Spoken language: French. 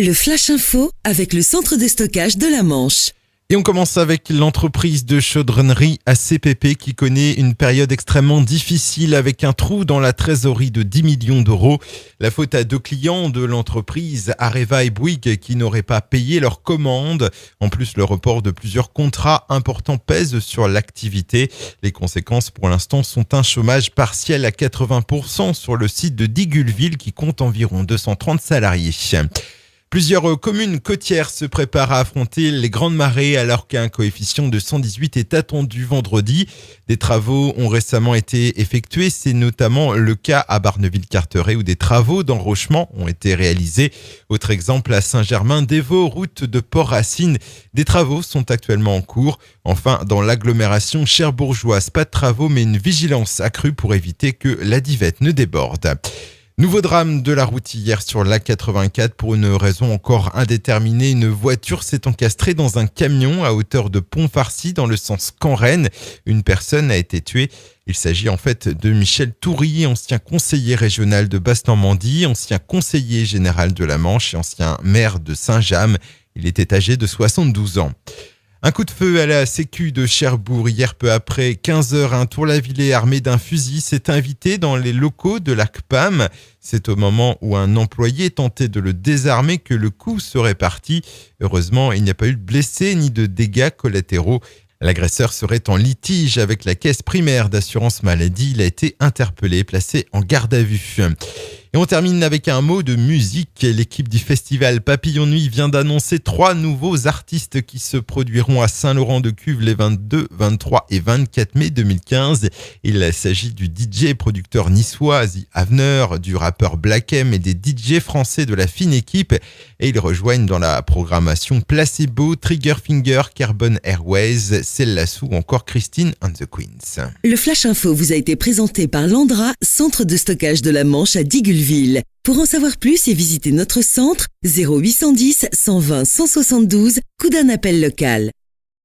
Le Flash Info avec le centre de stockage de la Manche. Et on commence avec l'entreprise de chaudronnerie ACPP qui connaît une période extrêmement difficile avec un trou dans la trésorerie de 10 millions d'euros. La faute à deux clients de l'entreprise, Areva et Bouygues, qui n'auraient pas payé leurs commandes. En plus, le report de plusieurs contrats importants pèse sur l'activité. Les conséquences pour l'instant sont un chômage partiel à 80% sur le site de Digulville qui compte environ 230 salariés. Plusieurs communes côtières se préparent à affronter les grandes marées alors qu'un coefficient de 118 est attendu vendredi. Des travaux ont récemment été effectués, c'est notamment le cas à Barneville-Carteret où des travaux d'enrochement ont été réalisés. Autre exemple à Saint-Germain-des-Vaux, route de Port-Racine. Des travaux sont actuellement en cours. Enfin, dans l'agglomération cherbourgeoise, pas de travaux mais une vigilance accrue pour éviter que la Divette ne déborde. Nouveau drame de la route hier sur l'A84 pour une raison encore indéterminée. Une voiture s'est encastrée dans un camion à hauteur de Pont-Farcy dans le sens Caen-Rennes. Une personne a été tuée. Il s'agit en fait de Michel Toury, ancien conseiller régional de Basse-Normandie, ancien conseiller général de la Manche et ancien maire de Saint-James. Il était âgé de 72 ans. Un coup de feu à la Sécu de Cherbourg. Hier, peu après 15h, un Tourlavillais armé d'un fusil s'est invité dans les locaux de l'ACPAM. C'est au moment où un employé tentait de le désarmer que le coup serait parti. Heureusement, il n'y a pas eu de blessés ni de dégâts collatéraux. L'agresseur serait en litige avec la caisse primaire d'assurance maladie. Il a été interpellé, placé en garde à vue. Et on termine avec un mot de musique. L'équipe du festival Papillon Nuit vient d'annoncer 3 nouveaux artistes qui se produiront à Saint-Laurent-de-Cuves les 22, 23 et 24 mai 2015. Il s'agit du DJ et producteur niçois The Avener, du rappeur Black M et des DJ français de la fine équipe. Et ils rejoignent dans la programmation Placebo, Triggerfinger, Carbon Airways, Celle Lassou ou encore Christine and the Queens. Le Flash Info vous a été présenté par Landra, centre de stockage de la Manche à Digulville. Pour en savoir plus et visiter notre centre, 0810 120 172, coup d'un appel local.